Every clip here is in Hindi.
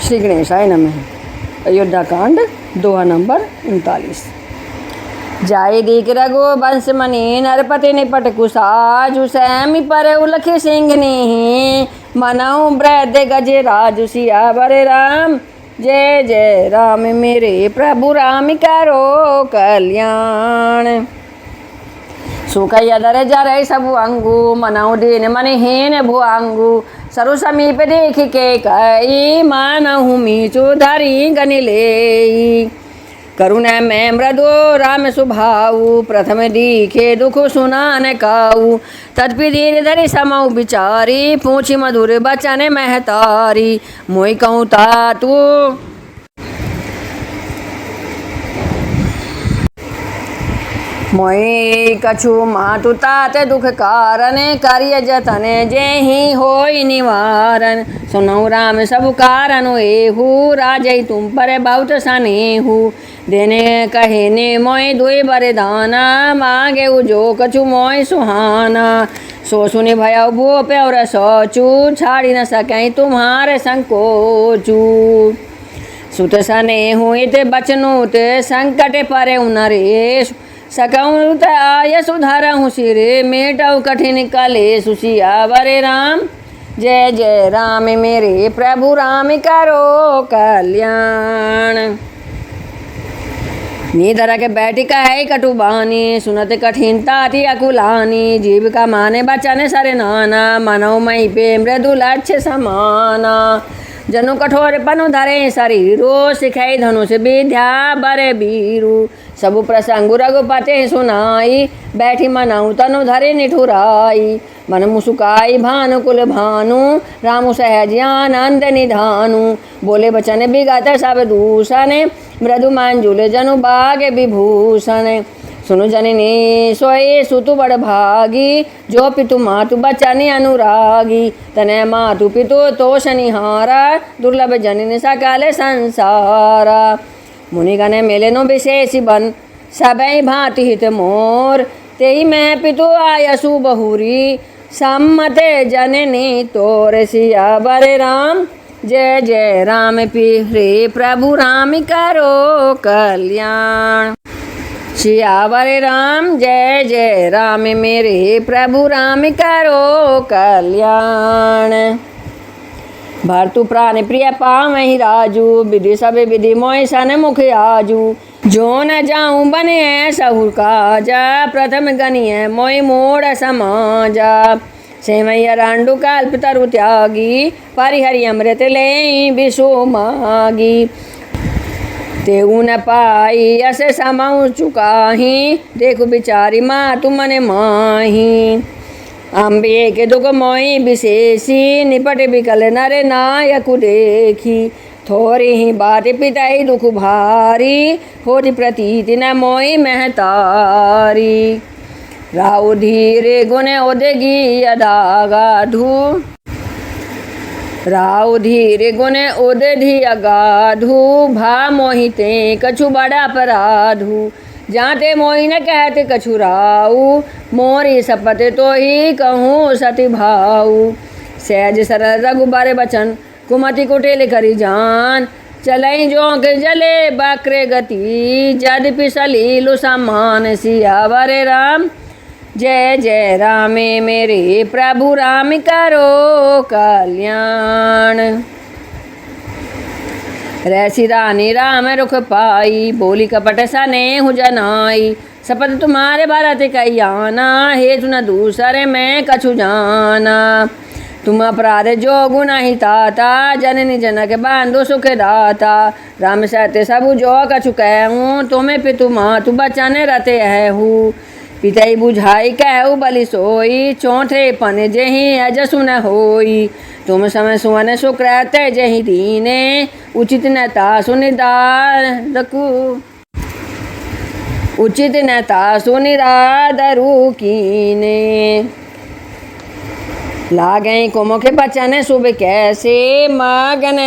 श्री गणेशाय नमः। अयोध्या कांड दोहा नंबर 39। जाय दीक रघु वंश मणि नरपति निपट कुसाजु सैमी पर उलख सिंघनी मनऊ वृद्ध गज राजु सियावर राम। जय जय राम मेरे प्रभु राम करो कल्याण। सुख यदर जर सबु अंगु मनऊ दीन मनहीन भुअंगु सरु समीप देख के कई मानहु मीचु धरी गनिले। करुणा में मृदु राम सुभाऊ प्रथम दीखे दुख सुनान काऊ। तत्पि दीन धरि समऊ बिचारी पूछी मधुर बचन महतारी। मोई कहूँ तातु मोई कछु मातु तात दुख कारण करिय जतन जेहि होई निवारण। सुनऊ राम सब कारण एहू राजई तुम पर बहुत सनेहू। देने कहे ने मोय दुई बरदाना मांगे जो कछु मोय सुहाना। सो सुनि भय भू प्योर सोचू छाड़ी न सकें तुम्हारे संकोचू। सुत सनेहू इत बचनुत संकट पर नरेश सकऊँ आय सुधरहूँ सिर मेटऊ कठिन कलेश सियावर राम। जय जय राम मेरे प्रभु राम करो कल्याण। नीधर के बैठी कहे कटुबानी सुनत कठिनता थी अकुलानी। जीव का माने बचन सर नाना मनऊ मई पे मृदु लक्ष्य समाना। जनु कठोर पनु धरे शरीरो सिखाई धनुष विद्या बरे बीरू। सबु प्रसंग रघुपते सुनाई बैठी मनऊ तनु धरे निठुराई। मन मुसुकाई भानुकुल भानु रामु सहज आनंद निधानु। बोले बचन विगत सब दूषण मृदु मंजुल जनु बाग विभूषण। सुनु जननी सोए सुतु बड़ भागी जो पितु मातु बचन अनुरागी। तने मातु पितु तोष निहारा दुर्लभ जननी सकल संसारा। मुनिगण मेले नो विशेष बन सबई भांति हित मोर। तेहि मैं पितु आयसु बहुरी सम्मते जननी तोर सियावर राम। जय जय राम रे प्रभु राम करो कल्याण। सियावर राम जय जय राम मेरे प्रभु राम करो कल्याण। भरतु प्राण प्रिय पावहि राजू विधि सब विधि मोय सन मुख आजू। जो न जाऊँ बने सहुर काजा प्रथम गनिय मोय मोड़ समाजा। सेवैया रांडु कल्प तरु त्यागी परिहरि अमृत ले विषु मागी। तेऊ न पाई अस समऊ चुकाही देखु बिचारी मातु मन माही। अम्बे के दुख मोई विशेषी निपट बिकल नर नायक देखी। थोड़ी ही बात पिताई दुख भारी होती प्रतीति न मोई महतारी। राउ धीरे गुण उदगी अदागाधु राउ धीरे गुण उदधि अगाधु। भा मोहिते कछु बड़ा अपराधु जाते मोहि न कहते कछु राउ। मोरी शपथ तो ही कहूँ सति भाऊ। सहज सरल रघुबर बचन कुमति कुटिल करी जान। चलई जोंक जले बक्र गति जदपि सलीलु समान सियावर राम। जय जय राम मेरे प्रभु राम करो कल्याण। रैसी रानी राम रुख पाई बोली कपट सनेहु जनाई। शपथ तुम्हारे भरत कहियाना हेतु न दूसरे मैं कछु जाना। तुम अपराध जो गुना ही ताता जननी जनक बांधो सुख दाता। राम सत्य सबु जो कछु कहूँ तुम्हें पितु मातु बचन रते है। पितई बुझाई कहु बलि सोई चौथे पन जेहि अजसु न होई। तुम समय सुवन सुकृत जेहि दीने उचित नता सुनिदारकु उचित नता सुनिरादरु कीने। लागई कुमुख बचन शुभ कैसे मगन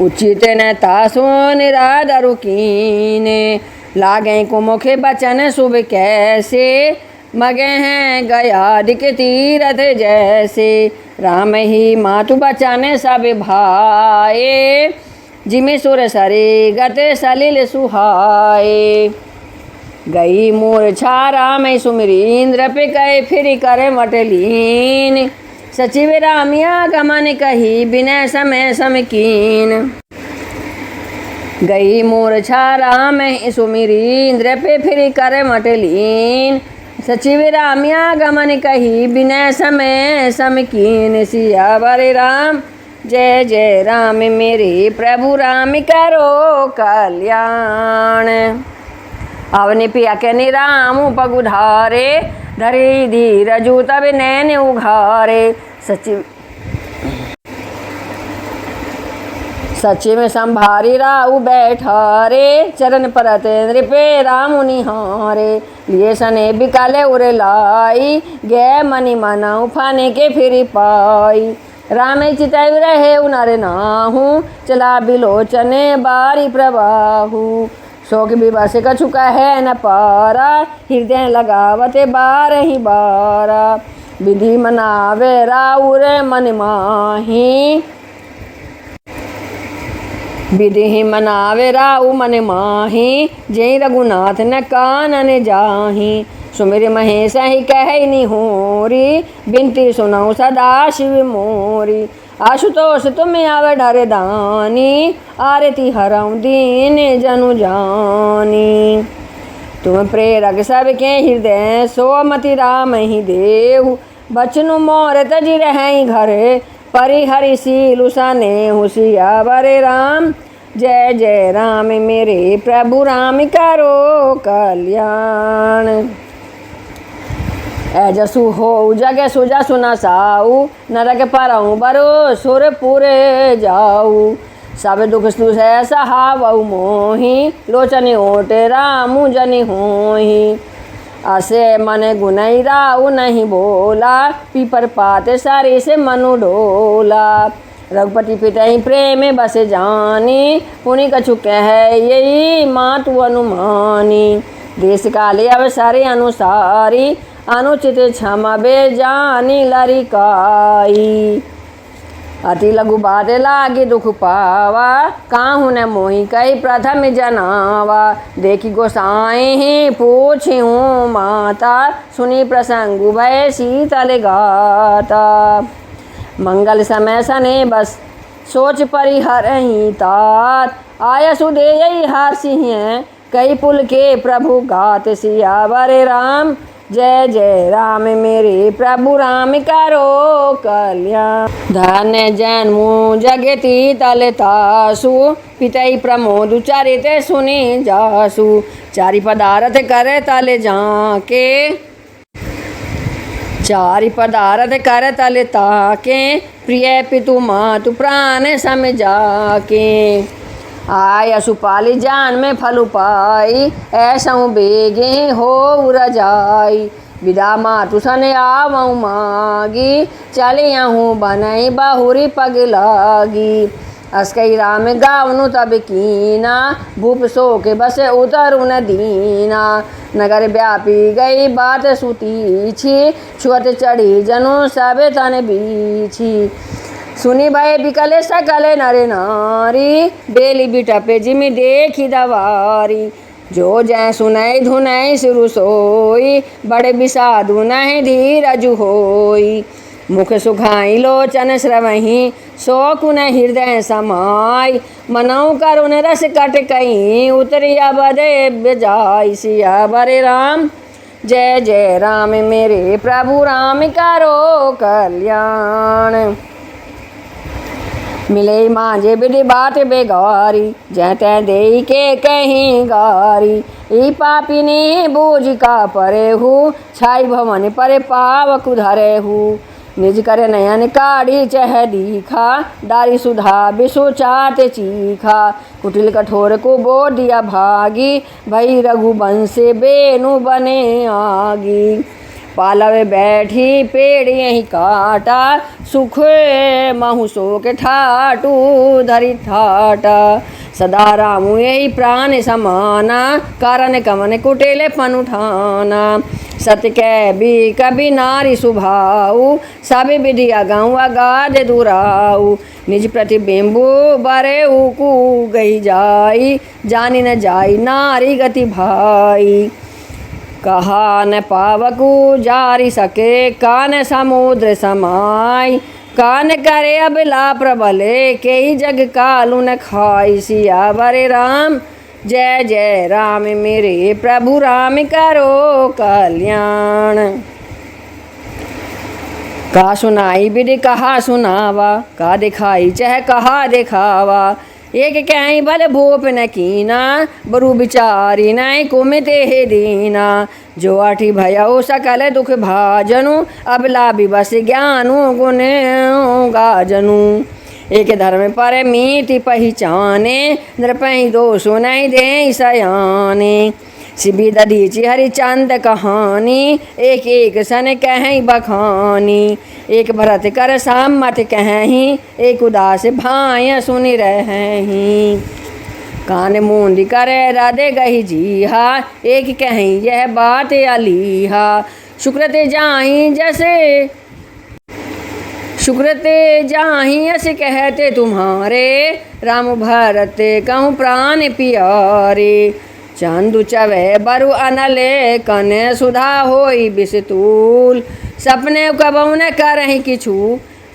उचित नता सुनिरादरु कीने। लागे कुमुख बचन शुभ कैसे मगे हैं गयादि के तीरथ जैसे, राम ही मातु बचाने सब भाए, जिमि सुर सरे गत सलिल सुहाए। गई मूर्छा राम सुमिरी इंद्र पे कहे, फिर करे मटलीन, सचिव रामिया गमन कही बिना समय समकीन। गई मूर्छा राम सुमिरी इंद्र पे फिर करे मटलीन, सचिव रामिया गमन कही बिना समय समकीन। सियावर राम जय जय राम मेरे प्रभु राम करो कल्याण। अवनि पिया के निराम पगुधारे, धरी धीरजु तब नैन उघारे। सचिव संभारी राउ बैठारे, चरण परत नृपे राम निहारे। लिए सने बिकाले उरे लाई, गे मनि मनाऊ फाने के फिर पाई। राम चितई रहे उनर नाहू, चला बिलोचने बारी प्रवाहू। शोक विवश कछु कहे न पारा, हृदय लगावते बार ही बारा। विधि मनावे राउर मन माही, विधि मनावे राउ मन माही। जय रघुनाथ न कानन जाही, सुमिर महेश ही कह निहोरी। बिनती सुनऊ सदा शिव मोरी, आशुतोष तुम आव डर दानी। आरती हरऊ दीन जनु जानी, तुम प्रेरक सबके हृदय सोमति राम ही देहु। बचनु मोर तजि रहि घर, परिहरि सीलु सने सियावर राम। जय जय राम मेरे प्रभु राम करो कल्याण। जसु हो जग सुजा सुना साऊ, नरक परऊ बरो सुरपुर जाऊ। सब दुख सुसै सहावऊ मोही, लोचन ओट रामु जनि होही। असे मन गुनई राउ नहीं बोला, पीपर पात सारी से मनु डोला। रघुपति पितहि प्रेम बस जानी, पुनि कछु कह यही मातु अनुमानी। देश काले अवसर अनुसारी, अनुचित क्षमा बेजानी लरिकाई। अति लघु बात लागी दुख पावा, काहू न मोहि कही प्रथम जनावा। देखी गोसाई ही पूछी हूँ माता, सुनी प्रसंग भय शीतल गाता। मंगल समय सने बस सोच परिहर ही तात, आया सुदेयी हार सिंह कई पुल के प्रभु गात। सियावर राम जय जय राम मेरे प्रभु राम करो कल्याण। धन्य जन्मु जगति तलतासु, पितई प्रमोद चरित सुनि जासु। चारि पदार्थ करे तल जाके, चारि पदार्थ कर तल ताके। प्रिय पितु मातु प्राण सम जाके, आय सुपाली जान में फल पाई। ऐसा बेगे हो रजाई, विदा मातु सन आवऊ मागी। चलियाहूँ बनई बहुरी पग लागी। अस्कई राम गावनु तब कीना, भूप सो के बस उतरु न दीना। नगर व्यापी गई बात सुतीछी, छुअत चढ़ी जनु सब तन बीछी। सुनी भय बिकले सकले नर नारी, बेली बिटपे जिमि देखी दवारी। जो जय सुनई धुनई सिरु सोई, बड़े बिसाधु नहीं धीरजु होई। मुख सुखाई लोचन श्रवही, शोकुन हृदय समाई। मनऊ करुण रस कट कहीं, उतरिया बदे बेजाई। सियावर राम जय जय राम मेरे प्रभु राम करो कल्याण। मिले मांझे विधि बात बेगारी, जय तै देई के कहीं गारी। ई पापिनी बूझ का परे हूँ, छाई भवन पर पावक धरे हूँ। निज कर नयन काढ़ी चह दीखा, डारी सुधा विषु चाट चीखा। कुटिल कठोर को बो दिया भागी, भई रघुवंश बेनु बने आगी। पालव बैठी पेड़ यही काटा, सुख महु शोक ठाटू धरि ठाटा। सदा रामु यही प्राण समाना, कारण कमन कुटेले पन उठाना। सत्य कै भी कभी नारी सुभाऊ, सब विधि अगाऊ अगाध दुराऊ। निज प्रतिबिंबु बरे उकू गई जाई, जानी न जाई नारी गति भाई। कहा न पावकु जारी सके, कान समुद्र समाई। कान करे अबला प्रबले, के ही जग कालू न खाई। सियावर राम जय जय राम, मेरे प्रभु राम करो कल्याण। का सुनाई विधि कहा सुनावा, का दिखाई चह कहा दिखावा। एक कहीं भले भूप न कीना, बरु बिचारी नहीं कुमिते हे दीना। जो आठी भयउ सकल दुख भाजनु, अबला विवश ज्ञानु गुण गाजनु। एक धर्म पर मीति पहचाने, नृपहि दोषो नहीं दे सयाने। शिबी दधीचि हरिचंद कहानी, एक एक सन कहीं बखानी। एक भरत कर सामत कहीं, एक उदास भाय सुनि रहीं। कान मूंद कर राधे गही जीहा, एक कहीं यह बात अलीहा। शुक्रते जाही जैसे शुक्रते जाही अस कहते तुम्हारे, राम भरत कहूँ प्राण पियारे। चंदु चवे बरु अनले, कन सुधा होई बिस्तूल। सपने कबहु न करहि किछु,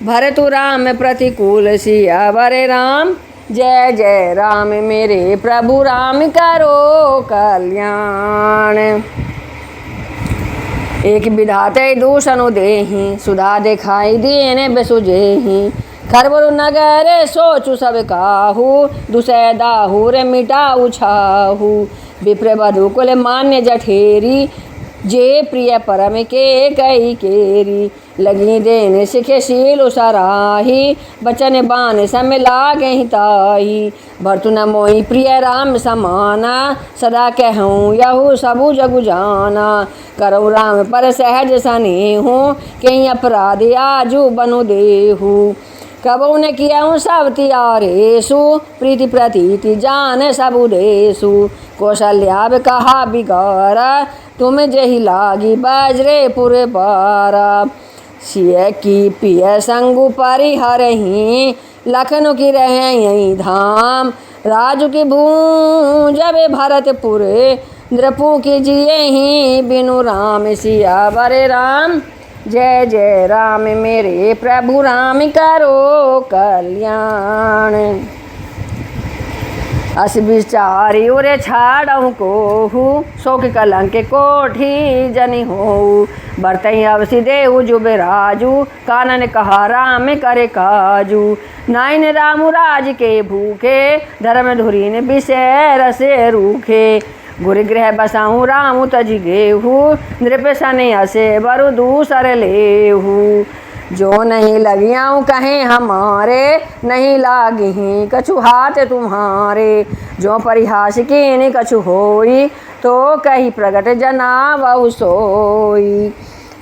भरतु राम प्रतिकूल। सियावर राम जय जय राम, मेरे प्रभु राम करो कल्याण। एक विधाते दूषणु देहि, सुधा दिखाई दीने बेसुजेहि। खरबरु नगर सोचु सब काहू, दुसै दाहू रे मिटाऊ छाहू। विप्र वधु कुल मान्य जठेरी, जे प्रिय परम के कई केरी। लगी देन सिखे शील सराही, बचन बान सम लागे ताही। भरतु न मोहि प्रिय राम समाना, सदा कहूँ यहु सबु जगु जाना। करऊ राम पर सहज सनेहू, कहीं अपराध आजू बनु देहू। कबहु न कियाऊँ सब तियारेसु, प्रीति प्रतीति जान सबु देसु। कौशल्या कहा बिगारा, तुम जही लागी बाजरे पुर बारा। सिय की पिय संगु परिहरही, लखनऊ की रहे यही धाम। राजू की भूंजब भरतपुर, नृपु की जिये ही बिनु राम। सियावर राम जय जय राम, मेरे प्रभु राम करो कल्याण। अस विचारी उरे छाड़ऊ कोहू, शोक कलंक कोठी जनि होऊ। बरतई अवसि देहु जुबे राजू, कानन कहा राम करे काजू। नाइन रामु राज के भूखे, धर्म धुरीन विषय रसे रूखे। गुरुगृह बसाऊँ रामु तज गेहू, नृप सने असे बरु दूसर लेहू। जो नहीं लगियाऊँ कहें हमारे, नहीं लागी कछु हाथ तुम्हारे। जो परिहास कीन कछु होई, तो कही प्रगट जनावहु सोई।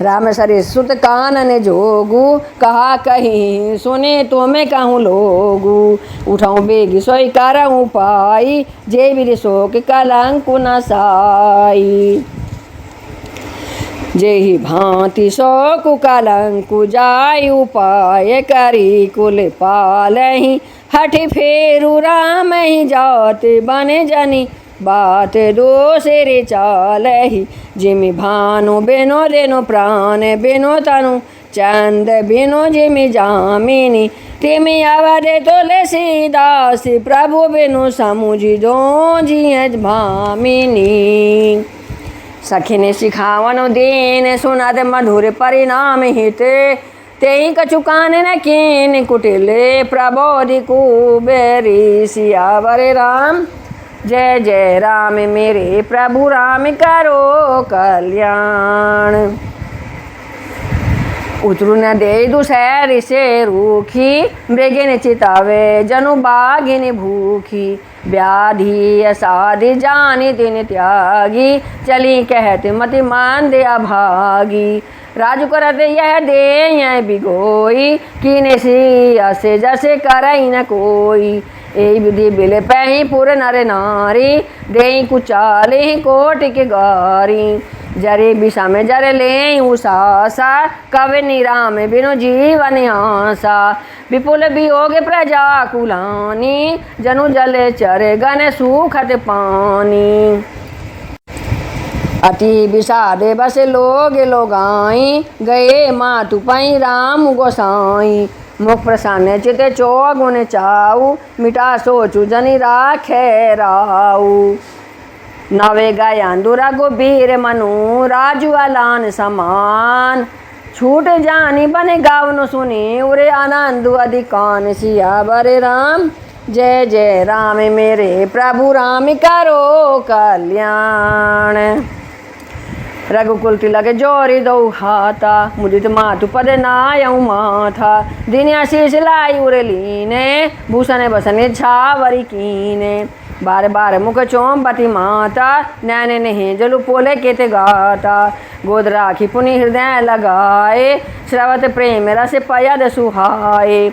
राम सरिस सुत कानन जोगू, कहा कहीं सुने तो मैं कहूँ लोगू। उठाऊँ बेगी सोई करऊँ पाई, जे विधि शोक कलंकु न साई। जेहि भांति शोकु कलंकु जाय, उपाय करी कुल पालहि। हठ फेरु राम ही जात बन जनी, बात दोसरे चालहि। जिमि भानु बिनो रेनो प्राण, बिनो तनु चंद बिनो जिमि जामिनी। तिमि अवध तुलसीदास, प्रभु बिनु समुझि दो जिय भामिनी। सखिन सिखावन दीन, सुनत मधुर परिणाम हित। तेहि कछु कान न कीन कुटिले, प्रबोधि कुबेरी। सियावर राम जय जय राम, मेरे प्रभु राम करो कल्याण। उतरु न दे दुसैर से रूखी, मृगिन चितावे जनु बागिन भूखी। व्याधि असाधि जानी तिन त्यागी, चली कहत मति मान दे अभागी। राजु करत यह दे बिगोई, कीने सी असे जसे करई न कोई। यही विधि बिले पही पूरे नरे नारी दे कुचाले कोट के गारी जरे बिषा में जरे ले उषासा कवे निराम बिनु जीवन आसा विपुल वियोग प्रजा कुलानी जनु जले चरे गन सुखत पानी अति विषादे बस लोग लोगाई गए मातु पई राम गोसाई मुख प्रसन्न चित चौगुन चाऊ मिटा सोचु जनि राखे राऊ नवे गयांदु रघुबीर मनु राजू अलान समान छूट जानी बने गावनो सुनी उरे आनंद अधिकान सियावर राम जय जय राम मेरे प्रभु राम करो कल्याण रघुकुल तिलक जोरी दो हाथा मुदित मातु पद नायऊ माथा दिन आशीष लाई उरे लीने भूषण बसने छावरी कीने बार बार मुख चोंबती माता नैने नहीं जलु पोले केते गाता गोद राखी पुनि हृदय लगाए श्रवत प्रेम रस पयद सुहाए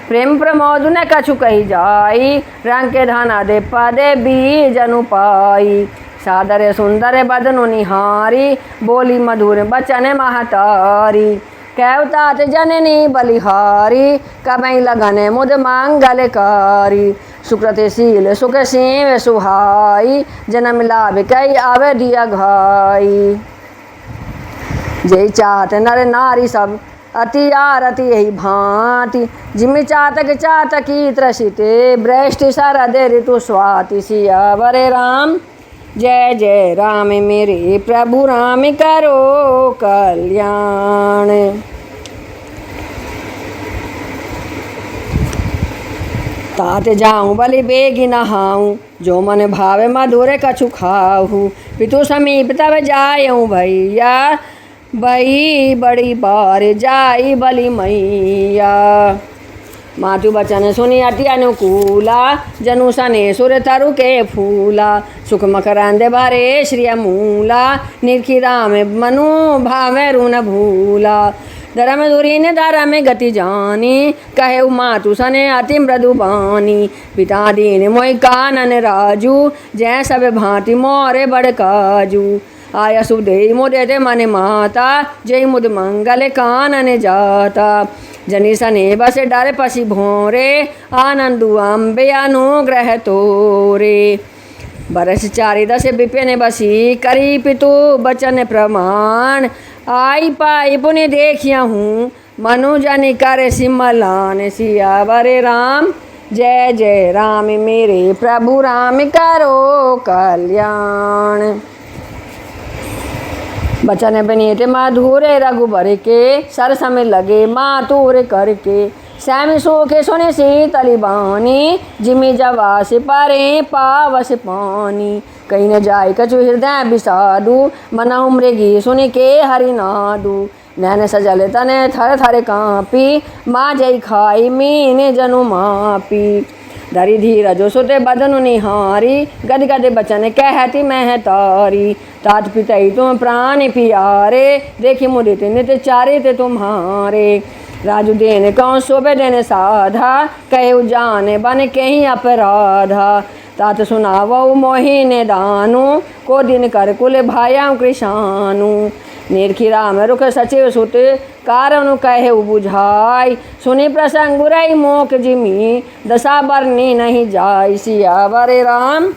प्रेम प्रमोद न कछु कही जाई रंग के धना दे पदे बीज अनुपाई सादर सुंदर बदनु निहारी बोली मधुर बचन महतारी कैवतात जननी बलिहारी कमई लगन मुद मंगलकारी सुकृत शील सुख सिंह सुहाई जन्म लाभ कई आवे दिया घाई जय चाहत नर नारी सब अति आरती यही भांति जिमि चातक चातकी त्रसिते ब्रष्टि शरदे ऋतु स्वाति सियावर राम जय जय राम मेरे प्रभु राम करो कल्याण तात जाऊँ बलि बेगी नहाऊँ जो मन भावे मधुर कछु खाऊँ पितु समीप तब जायूँ भैया बही बड़ी बार जाई बलि मैया मातु बचन सुनि अति अनुकूला जनु सने सुर तरु के फूला सुख मकरंद भरे श्रिय मूला निरखी राम मनु भावे ऋण भूला धर्म धुरीन धर्म गति जानी कहे मातु सने अति मृदु बानी पिता दीन मोहि कानन राजू जय सब भांति मोरे बड़ काजू आया सुदेई मुदे ते मन माता जय मुद मंगल कानन जाता जनी सने बस डर पसी भोरे आनंदु अम्बे अनुग्रह तोरे बरस चारि दस विपिन बसी करी पितु बचन प्रमाण आई पाई पुनि देखिया हूँ मनु जन कर सिमलान सियावर राम जय जय राम मेरे प्रभु राम करो कल्याण बचन बनीते मधुरे रघुबर के सरस में लगे मातुर करके श्यामी सूखे सुने शीतली बानी जिमी जवास परे पावस पानी कहीं न जाय कछु हृदय विषादु मना मृगी सुनि के हरिनादु नैन सजल तने थर थर कांपी माँ जय खाई मीन जनु मापी धरि धीरज सुते बदनु निहारी गद गद बचन कहती महतारी तात पितई तुम प्राण पियारे देखी मुदित नित चारित तुम्हारे राजू देन कौन शोभे देन साधा कहे जाने बन कहीं अपराधा तात सुनावऊ मोहिने दानु को दिन कर कुल भाया कृषानु निरखी राम रुख सचिव सुत कारण कहे बुझाई सुनि प्रसंग बुराई मोक जिमी दशा बरनी नहीं जाय सियावर राम